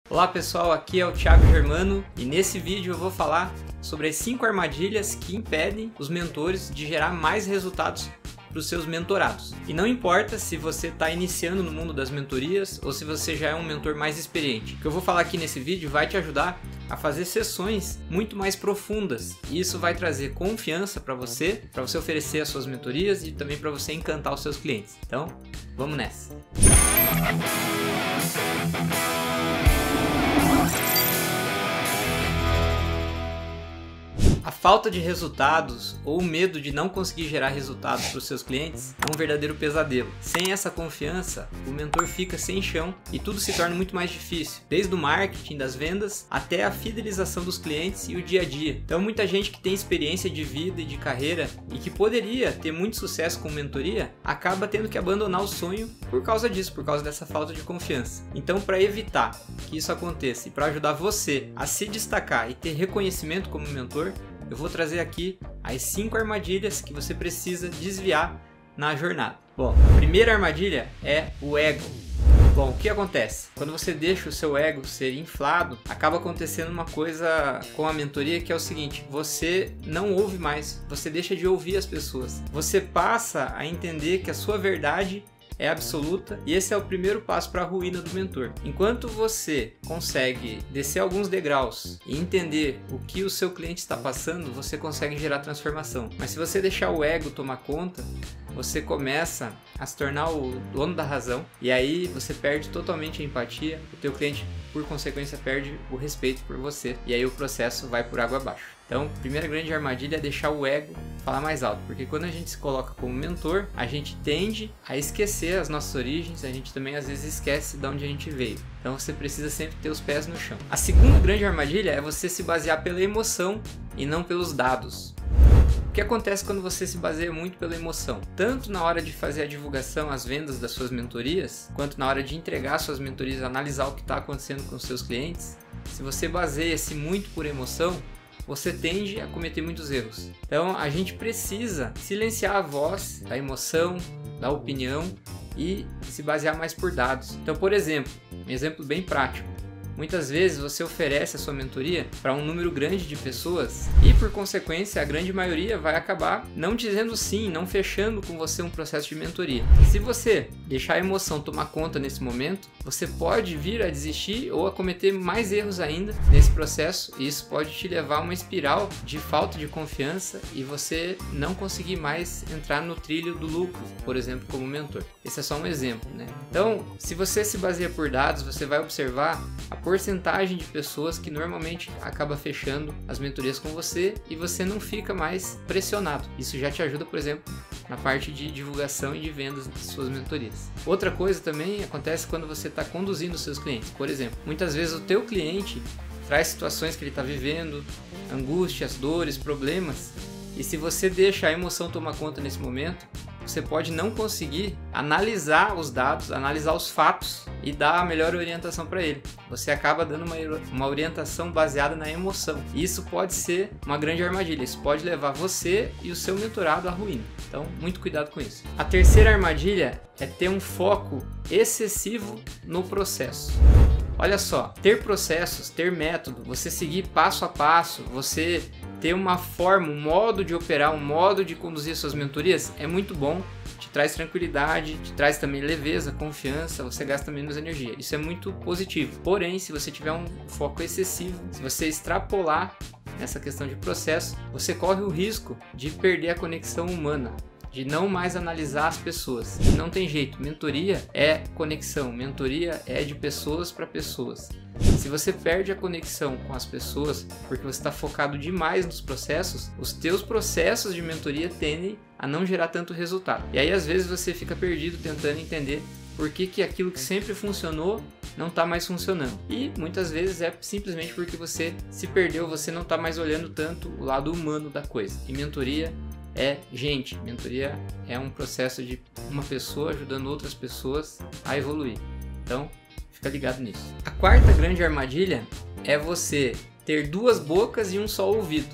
Olá pessoal, aqui é o Thiago Germano e nesse vídeo eu vou falar sobre as 5 armadilhas que impedem os mentores de gerar mais resultados para os seus mentorados. E não importa se você está iniciando no mundo das mentorias ou se você já é um mentor mais experiente. O que eu vou falar aqui nesse vídeo vai te ajudar a fazer sessões muito mais profundas. E isso vai trazer confiança para você oferecer as suas mentorias e também para você encantar os seus clientes. Então, vamos nessa! A falta de resultados ou o medo de não conseguir gerar resultados para os seus clientes é um verdadeiro pesadelo. Sem essa confiança, o mentor fica sem chão e tudo se torna muito mais difícil, desde o marketing, das vendas, até a fidelização dos clientes e o dia a dia. Então muita gente que tem experiência de vida e de carreira e que poderia ter muito sucesso com mentoria, acaba tendo que abandonar o sonho por causa disso, por causa dessa falta de confiança. Então, para evitar que isso aconteça e para ajudar você a se destacar e ter reconhecimento como mentor, eu vou trazer aqui as 5 armadilhas que você precisa desviar na jornada. Bom, a primeira armadilha é o ego. Bom, o que acontece? Quando você deixa o seu ego ser inflado, acaba acontecendo uma coisa com a mentoria que é o seguinte: você não ouve mais, você deixa de ouvir as pessoas. Você passa a entender que a sua verdade é absoluta e esse é o primeiro passo para a ruína do mentor. Enquanto você consegue descer alguns degraus e entender o que o seu cliente está passando, você consegue gerar transformação. Mas se você deixar o ego tomar conta, você começa a se tornar o dono da razão e aí você perde totalmente a empatia, o teu cliente por consequência perde o respeito por você e aí o processo vai por água abaixo. Então, a primeira grande armadilha é deixar o ego falar mais alto, porque quando a gente se coloca como mentor, a gente tende a esquecer as nossas origens, a gente também às vezes esquece de onde a gente veio. Então você precisa sempre ter os pés no chão. A segunda grande armadilha é você se basear pela emoção e não pelos dados. O que acontece quando você se baseia muito pela emoção? Tanto na hora de fazer a divulgação, as vendas das suas mentorias, quanto na hora de entregar suas mentorias, analisar o que está acontecendo com os seus clientes, se você baseia-se muito por emoção, você tende a cometer muitos erros. Então a gente precisa silenciar a voz da emoção, da opinião e se basear mais por dados. Então, por exemplo, um exemplo bem prático. Muitas vezes você oferece a sua mentoria para um número grande de pessoas e, por consequência, a grande maioria vai acabar não dizendo sim, não fechando com você um processo de mentoria. Se você deixar a emoção tomar conta nesse momento, você pode vir a desistir ou a cometer mais erros ainda nesse processo e isso pode te levar a uma espiral de falta de confiança e você não conseguir mais entrar no trilho do lucro, por exemplo, como mentor. Esse é só um exemplo, né? Então, se você se baseia por dados, você vai observar a porcentagem de pessoas que normalmente acaba fechando as mentorias com você e você não fica mais pressionado. Isso já te ajuda, por exemplo, na parte de divulgação e de vendas das suas mentorias. Outra coisa também acontece quando você está conduzindo os seus clientes. Por exemplo, muitas vezes o teu cliente traz situações que ele está vivendo, angústias, dores, problemas, e se você deixa a emoção tomar conta nesse momento, você pode não conseguir analisar os dados, analisar os fatos e dar a melhor orientação para ele. Você acaba dando uma orientação baseada na emoção. E isso pode ser uma grande armadilha. Isso pode levar você e o seu mentorado à ruína. Então, muito cuidado com isso. A terceira armadilha é ter um foco excessivo no processo. Olha só, ter processos, ter método, você seguir passo a passo, você ter uma forma, um modo de operar, um modo de conduzir suas mentorias é muito bom, te traz tranquilidade, te traz também leveza, confiança, você gasta menos energia. Isso é muito positivo. Porém, se você tiver um foco excessivo, se você extrapolar essa questão de processo, você corre o risco de perder a conexão humana, de não mais analisar as pessoas. Não tem jeito, mentoria é conexão, mentoria é de pessoas para pessoas. Se você perde a conexão com as pessoas porque você está focado demais nos processos, os teus processos de mentoria tendem a não gerar tanto resultado. E aí às vezes você fica perdido tentando entender por que aquilo que sempre funcionou não está mais funcionando. E muitas vezes é simplesmente porque você se perdeu, você não está mais olhando tanto o lado humano da coisa. E mentoria é gente, mentoria é um processo de uma pessoa ajudando outras pessoas a evoluir. Então, fica ligado nisso. A quarta grande armadilha é você ter 2 bocas e um só ouvido.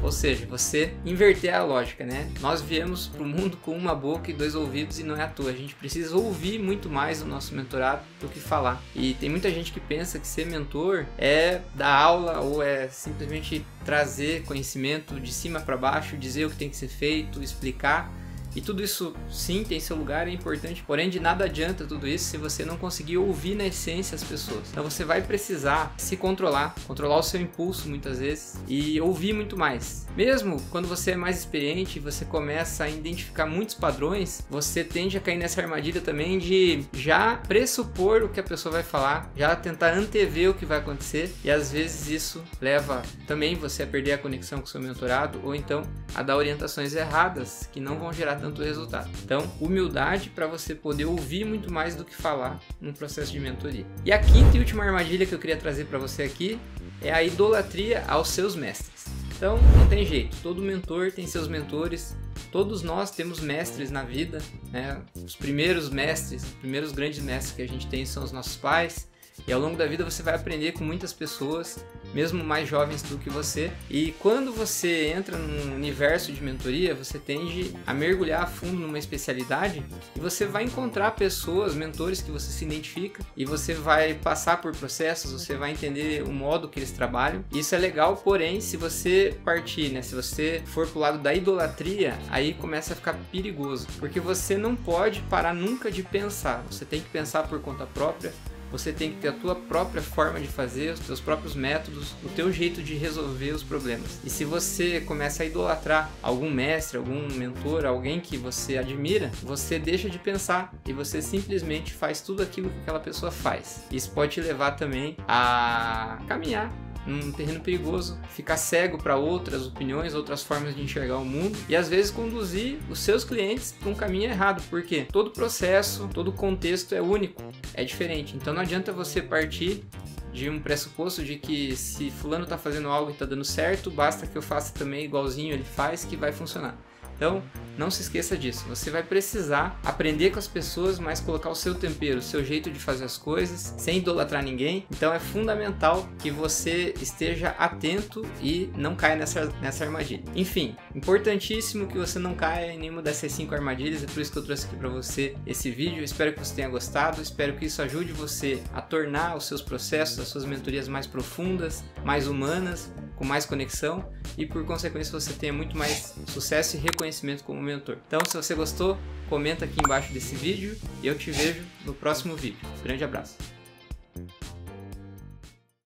Ou seja, você inverter a lógica, né? Nós viemos para o mundo com uma boca e 2 ouvidos e não é à toa. A gente precisa ouvir muito mais o nosso mentorado do que falar. E tem muita gente que pensa que ser mentor é dar aula ou é simplesmente trazer conhecimento de cima para baixo, dizer o que tem que ser feito, explicar. E tudo isso sim tem seu lugar, é importante, porém de nada adianta tudo isso se você não conseguir ouvir na essência as pessoas. Então você vai precisar se controlar o seu impulso muitas vezes e ouvir muito mais. Mesmo quando você é mais experiente e você começa a identificar muitos padrões, você tende a cair nessa armadilha também de já pressupor o que a pessoa vai falar, já tentar antever o que vai acontecer, e às vezes isso leva também você a perder a conexão com o seu mentorado ou então a dar orientações erradas que não vão gerar tanto resultado. Então, humildade para você poder ouvir muito mais do que falar no processo de mentoria. E a quinta e última armadilha que eu queria trazer para você aqui é a idolatria aos seus mestres. Então, não tem jeito, todo mentor tem seus mentores, todos nós temos mestres na vida, né? Os primeiros mestres, os primeiros grandes mestres que a gente tem são os nossos pais, e ao longo da vida você vai aprender com muitas pessoas, mesmo mais jovens do que você, e quando você entra num universo de mentoria, você tende a mergulhar a fundo numa especialidade e você vai encontrar pessoas, mentores que você se identifica, e você vai passar por processos, você vai entender o modo que eles trabalham. Isso é legal, porém, se você partir, né, se você for pro lado da idolatria, aí começa a ficar perigoso, porque você não pode parar nunca de pensar, você tem que pensar por conta própria. Você tem que ter a tua própria forma de fazer, os teus próprios métodos, o teu jeito de resolver os problemas. E se você começa a idolatrar algum mestre, algum mentor, alguém que você admira, você deixa de pensar e você simplesmente faz tudo aquilo que aquela pessoa faz. Isso pode te levar também a caminhar num terreno perigoso, ficar cego para outras opiniões, outras formas de enxergar o mundo e às vezes conduzir os seus clientes para um caminho errado, porque todo processo, todo contexto é único, é diferente. Então não adianta você partir de um pressuposto de que se fulano está fazendo algo e está dando certo, basta que eu faça também igualzinho ele faz que vai funcionar. Então, não se esqueça disso. Você vai precisar aprender com as pessoas, mas colocar o seu tempero, o seu jeito de fazer as coisas, sem idolatrar ninguém. Então, é fundamental que você esteja atento e não caia nessa armadilha. Enfim, importantíssimo que você não caia em nenhuma dessas 5 armadilhas. É por isso que eu trouxe aqui para você esse vídeo. Eu espero que você tenha gostado. Espero que isso ajude você a tornar os seus processos, as suas mentorias mais profundas, mais humanas, com mais conexão e, por consequência, você tenha muito mais sucesso e reconhecimento como mentor. Então, se você gostou, comenta aqui embaixo desse vídeo e eu te vejo no próximo vídeo. Grande abraço!